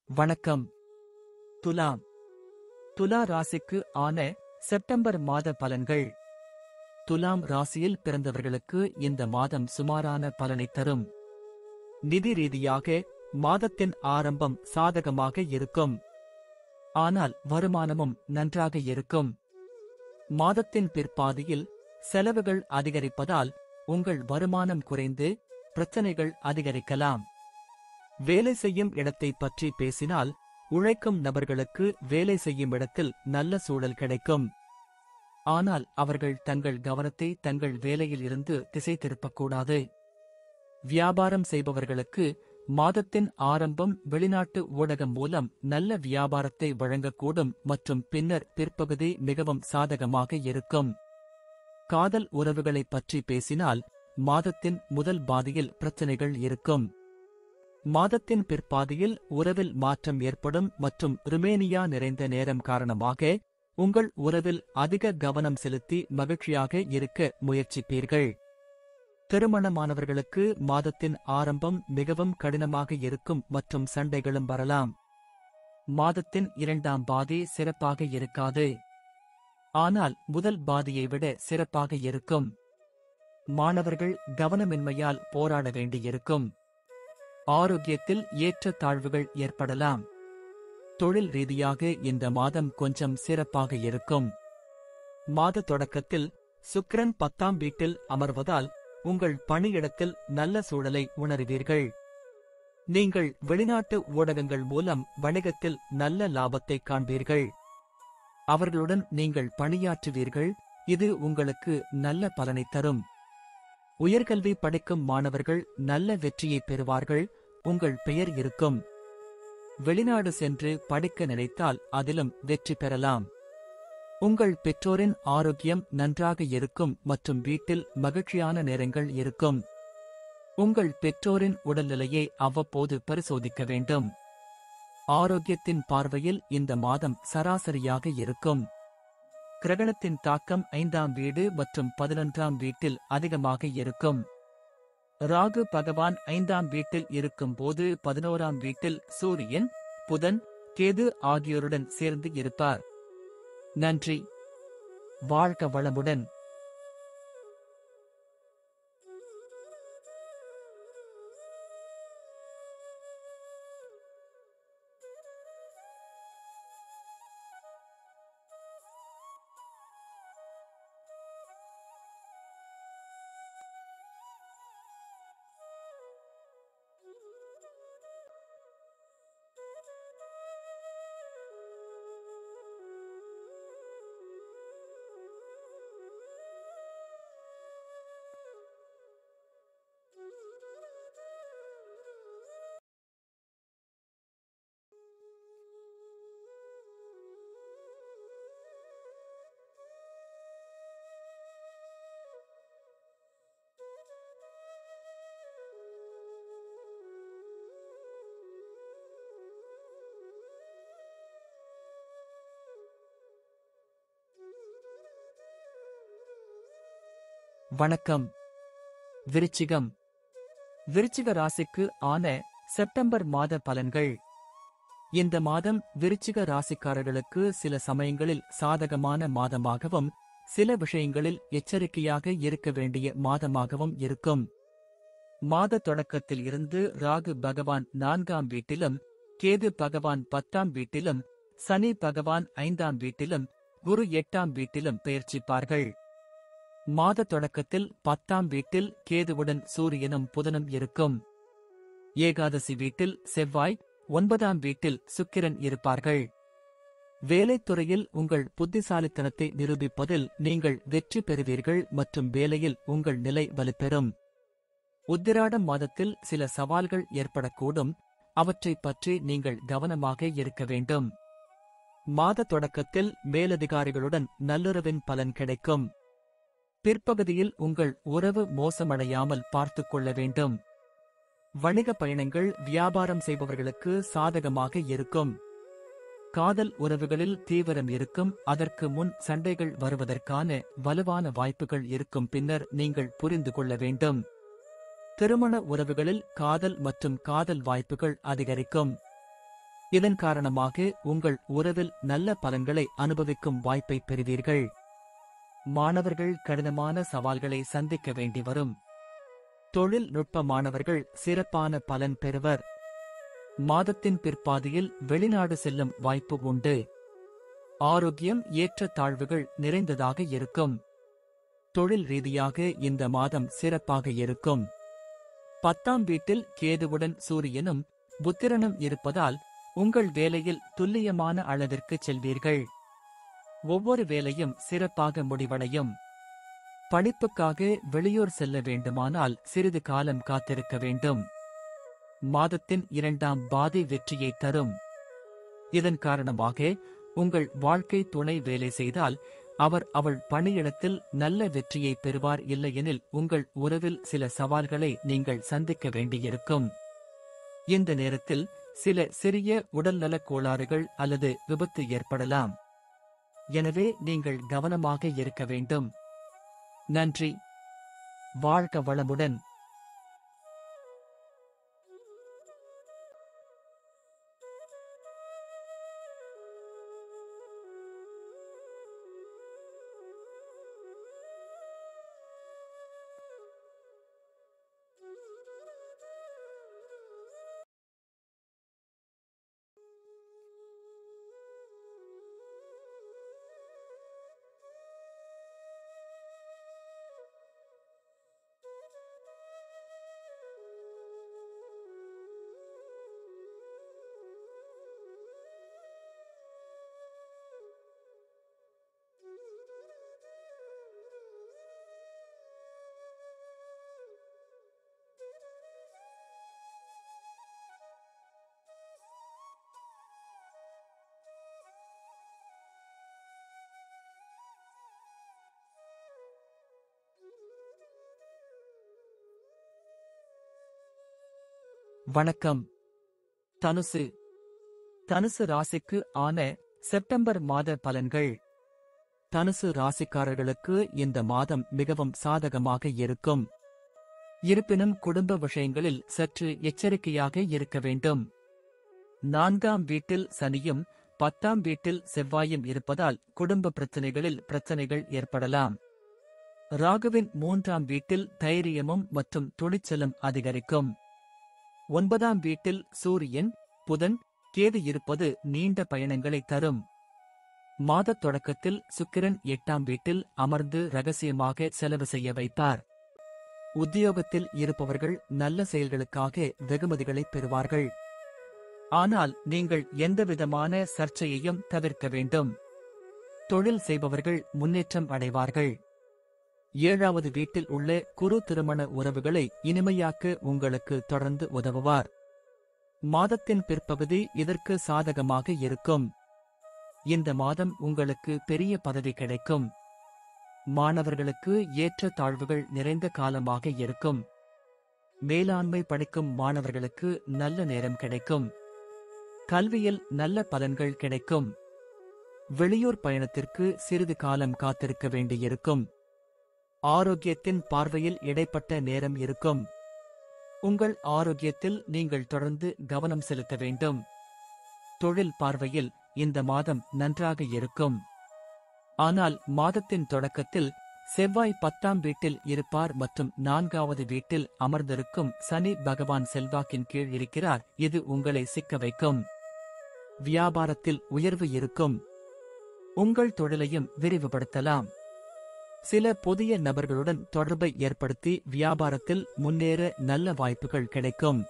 வணக்கம். துலாம். துலா ராசிக்கு ஆன செப்டம்பர் மாத பலன்கள். துலாம் ராசியில் பிறந்தவர்களுக்கு இந்த மாதம் சுமாரான பலனை தரும். நிதி ரீதியாக மாதத்தின் ஆரம்பம் சாதகமாக இருக்கும். ஆனால் வருமானமும் நன்றாக இருக்கும். மாதத்தின் பிற்பாதியில் செலவுகள் அதிகரிப்பதால் உங்கள் வருமானம் குறைந்து பிரச்சனைகள் அதிகரிக்கலாம். வேலை செய்யும் இடத்தை பற்றி பேசினால், உழைக்கும் நபர்களுக்கு வேலை செய்யும் இடத்தில் நல்ல சூழல் கிடைக்கும். ஆனால் அவர்கள் தங்கள் கவனத்தை தங்கள் வேலையில் இருந்து திசை திருப்பக்கூடாது. வியாபாரம் செய்பவர்களுக்கு மாதத்தின் ஆரம்பம் வெளிநாட்டு ஊடகம் மூலம் நல்ல வியாபாரத்தை வழங்கக்கூடும் மற்றும் பின்னர் பிற்பகுதி மிகவும் சாதகமாக இருக்கும். காதல் உறவுகளைப் பற்றி பேசினால், மாதத்தின் முதல் பாதியில் பிரச்சனைகள் இருக்கும். மாதத்தின் பிற்பாதியில் உறவில் மாற்றம் ஏற்படும் மற்றும் ருமேனியா நிறைந்த நேரம் காரணமாக உங்கள் உறவில் அதிக கவனம் செலுத்தி மகிழ்ச்சியாக இருக்க முயற்சிப்பீர்கள். திருமணமானவர்களுக்கு மாதத்தின் ஆரம்பம் மிகவும் கடினமாக இருக்கும் மற்றும் சண்டைகளும் வரலாம். மாதத்தின் இரண்டாம் பாதி சிறப்பாக இருக்காது. ஆனால் முதல் பாதியை விட சிறப்பாக இருக்கும். மாணவர்கள் கவனமின்மையால் போராட வேண்டியிருக்கும். ஆரோக்கியத்தில் ஏற்ற தாழ்வுகள் ஏற்படலாம். தொழில் ரீதியாக இந்த மாதம் கொஞ்சம் சிறப்பாக இருக்கும். மாத தொடக்கத்தில் சுக்கிரன் 10ஆம் வீட்டில் அமர்வதால் உங்கள் பணியிடத்தில் நல்ல சூழலை உணருவீர்கள். நீங்கள் வெளிநாட்டு ஊடகங்கள் மூலம் வணிகத்தில் நல்ல லாபத்தை காண்பீர்கள். அவர்களுடன் நீங்கள் பணியாற்றுவீர்கள். இது உங்களுக்கு நல்ல பலனை தரும். உயர்கல்வி படிக்கும் மாணவர்கள் நல்ல வெற்றியை பெறுவார்கள். உங்கள் பெயர் இருக்கும். வெளிநாடு சென்று படிக்க நினைத்தால் அதிலும் வெற்றி பெறலாம். உங்கள் பெற்றோரின் ஆரோக்கியம் நன்றாக இருக்கும் மற்றும் வீட்டில் மகிழ்ச்சியான நேரங்கள் இருக்கும். உங்கள் பெற்றோரின் உடல்நிலையை அவ்வப்போது பரிசோதிக்க வேண்டும். ஆரோக்கியத்தின் பார்வையில் இந்த மாதம் சராசரியாக இருக்கும். கிரகணத்தின் தாக்கம் 5ஆம் வீடு மற்றும் 11ஆம் வீட்டில் அதிகமாக இருக்கும். ராகு பகவான் 5ஆம் வீட்டில் இருக்கும் போது 11ஆம் வீட்டில் சூரியன், புதன், கேது ஆகியோருடன் சேர்ந்து இருப்பார். நன்றி. வாழ்க வளமுடன். வணக்கம். விருச்சிகம். விருச்சிக ராசிக்கு ஆன செப்டம்பர் மாத பலன்கள். இந்த மாதம் விருச்சிக ராசிக்காரர்களுக்கு சில சமயங்களில் சாதகமான மாதமாகவும் சில விஷயங்களில் எச்சரிக்கையாக இருக்க வேண்டிய மாதமாகவும் இருக்கும். மாத தொடக்கத்தில் இருந்து ராகு பகவான் 4ஆம் வீட்டிலும், கேது பகவான் 10ஆம் வீட்டிலும், சனி பகவான் 5ஆம் வீட்டிலும், குரு 8ஆம் வீட்டிலும் பெயர்ச்சிப்பார்கள். மாத தொடக்கத்தில் 10ஆம் வீட்டில் கேதுவுடன் சூரியனும் புதனும் இருக்கும். ஏகாதசி வீட்டில் செவ்வாய், 9ஆம் வீட்டில் சுக்கிரன் இருப்பார்கள். வேலைத்துறையில் உங்கள் புத்திசாலித்தனத்தை நிரூபிப்பதில் நீங்கள் வெற்றி பெறுவீர்கள் மற்றும் வேலையில் உங்கள் நிலை வலுப்பெறும். உத்திராடம் மாதத்தில் சில சவால்கள் ஏற்படக்கூடும். அவற்றைப் பற்றி நீங்கள் கவனமாக இருக்க வேண்டும். மாத தொடக்கத்தில் மேலதிகாரிகளுடன் நல்லுறவின் பலன் கிடைக்கும். பிற்பகுதியில் உங்கள் உறவு மோசமடையாமல் பார்த்துக் கொள்ள வேண்டும். வணிக பயணங்கள் வியாபாரம் செய்பவர்களுக்கு சாதகமாக இருக்கும். காதல் உறவுகளில் தீவிரம் இருக்கும். அதற்கு முன் சண்டைகள் வருவதற்கான வலுவான வாய்ப்புகள் இருக்கும். பின்னர் நீங்கள் புரிந்து கொள்ள வேண்டும். திருமண உறவுகளில் காதல் மற்றும் காதல் வாய்ப்புகள் அதிகரிக்கும். இதன் காரணமாக உங்கள் உறவில் நல்ல பலன்களை அனுபவிக்கும் வாய்ப்பை பெறுவீர்கள். மாணவர்கள் கடினமான சவால்களை சந்திக்க வேண்டி வரும். தொழில்நுட்ப மாணவர்கள் சிறப்பான பலன் பெறுவர். மாதத்தின் பிற்பாதியில் வெளிநாடு செல்லும் வாய்ப்பு உண்டு. ஆரோக்கியம் ஏற்ற தாழ்வுகள் நிறைந்ததாக இருக்கும். தொழில் ரீதியாக இந்த மாதம் சிறப்பாக இருக்கும். 10ஆம் வீட்டில் கேதுவுடன் சூரியனும் புத்திரனும் இருப்பதால் உங்கள் வேலையில் துல்லியமான அளவிற்கு செல்வீர்கள். ஒவ்வொரு வேலையும் சிறப்பாக முடிவடையும். படிப்புக்காக வெளியூர் செல்ல வேண்டுமானால் சிறிது காலம் காத்திருக்க வேண்டும். மாதத்தின் 2ஆம் பாதி வெற்றியை தரும். இதன் காரணமாக உங்கள் வாழ்க்கை துணை வேலை செய்தால் அவள் பணியிடத்தில் நல்ல வெற்றியை பெறுவார். இல்லையெனில் உங்கள் உறவில் சில சவால்களை நீங்கள் சந்திக்க வேண்டியிருக்கும். இந்த நேரத்தில் சில சிறிய உடல்நலக் கோளாறுகள் அல்லது விபத்து ஏற்படலாம். எனவே நீங்கள் கவனமாக இருக்க வேண்டும். நன்றி. வாழ்க வளமுடன். வணக்கம். தனுசு ராசிக்கு ஆன செப்டம்பர் மாத பலன்கள். தனுசு ராசிக்காரர்களுக்கு இந்த மாதம் மிகவும் சாதகமாக இருக்கும். இருப்பினும் குடும்ப விஷயங்களில் சற்று எச்சரிக்கையாக இருக்க வேண்டும். 4ஆம் வீட்டில் சனியும் 10ஆம் வீட்டில் செவ்வாயும் இருப்பதால் குடும்ப பிரச்சனைகள் ஏற்படலாம். ராகுவின் 3ஆம் வீட்டில் தைரியமும் மற்றும் துணிச்சலும் அதிகரிக்கும். 9ஆம் வீட்டில் சூரியன், புதன், கேது இருப்பது நீண்ட பயணங்களை தரும். மாதத் தொடக்கத்தில் சுக்கிரன் 8ஆம் வீட்டில் அமர்ந்து ரகசியமாக செலவு செய்ய வைப்பார். உத்தியோகத்தில் இருப்பவர்கள் நல்ல செயல்களுக்காக வெகுமதிகளை பெறுவார்கள். ஆனால் நீங்கள் எந்தவிதமான சர்ச்சையையும் தவிர்க்க வேண்டும். தொழில் செய்பவர்கள் முன்னேற்றம் அடைவார்கள். 7வது வீட்டில் உள்ள குரு திருமண உறவுகளை இனிமையாக்க உங்களுக்கு தொடர்ந்து உதவுவார். மாதத்தின் பிற்பகுதி இதற்கு சாதகமாக இருக்கும். இந்த மாதம் உங்களுக்கு பெரிய பதவி கிடைக்கும். மாணவர்களுக்கு ஏற்ற தாழ்வுகள் நிறைந்த காலமாக இருக்கும். மேலாண்மை படிக்கும் மாணவர்களுக்கு நல்ல நேரம் கிடைக்கும். கல்வியில் நல்ல பலன்கள் கிடைக்கும். வெளியூர் பயணத்திற்கு சிறிது காலம் காத்திருக்க வேண்டியிருக்கும். ஆரோக்கியத்தின் பார்வையில் இடைப்பட்ட நேரம் இருக்கும். உங்கள் ஆரோக்கியத்தில் நீங்கள் தொடர்ந்து கவனம் செலுத்த வேண்டும். தொழில் பார்வையில் இந்த மாதம் நன்றாக இருக்கும். ஆனால் மாதத்தின் தொடக்கத்தில் செவ்வாய் 10ஆம் வீட்டில் இருப்பார் மற்றும் 4வது வீட்டில் அமர்ந்திருக்கும் சனி பகவான் செல்வாக்கின் கீழ் இருக்கிறார். இது உங்களை சிக்க வைக்கும். வியாபாரத்தில் உயர்வு இருக்கும். உங்கள் தொழிலையும் விரிவுபடுத்தலாம். சில புதிய நபர்களுடன் தொடர்பை ஏற்படுத்தி வியாபாரத்தில் முன்னேற நல்ல வாய்ப்புகள் கிடைக்கும்.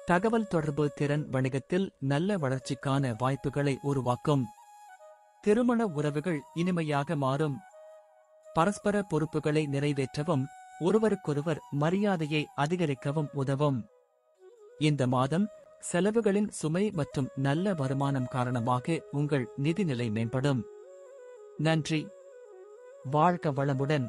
தகவல் தொடர்பு திறன் வணிகத்தில் நல்ல வளர்ச்சிக்கான வாய்ப்புகளை உருவாக்கும். திருமண உறவுகள் இனிமையாக மாறும். பரஸ்பர பொறுப்புகளை நிறைவேற்றவும் ஒருவருக்கொருவர் மரியாதையை அதிகரிக்கவும் உதவும். இந்த மாதம் செலவுகளின் சுமை மற்றும் நல்ல வருமானம் காரணமாக உங்கள் நிதிநிலை மேம்படும். நன்றி. வாழ்க வளமுடன்.